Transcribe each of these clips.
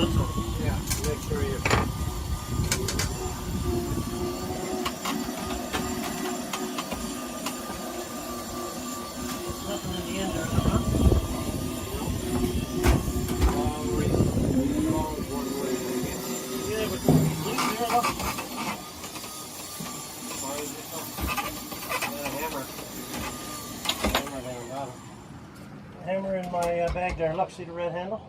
nuts on it. Yeah, make sure you. Nothing in the end there, huh? Always one way. Yeah, but loose here, look. Hammer. Hammer down bottom. Hammer in my bag there. Look, see the red handle?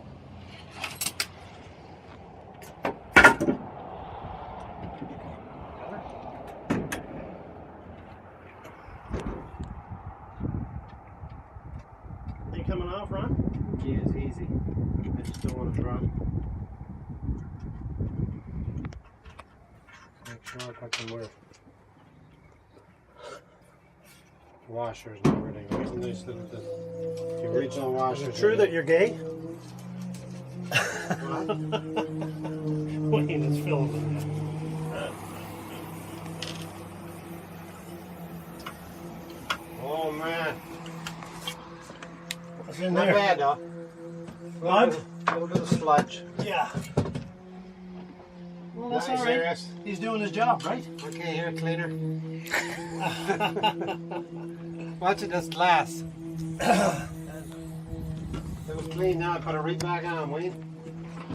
They coming off, Ron? Yeah, it's easy. I just don't want to drop. Make sure I got some more washers and everything. It's nice that the original washers. Is it true that you're gay? What? Wayne is filming. Oh man. What's in Not there? bad though. Mud? A little bit of sludge. Yeah. Well, that's all right. Serious. He's doing his job, right? Okay, here, cleaner. Watch it just last. It was clean now. I put it right back on, Wayne.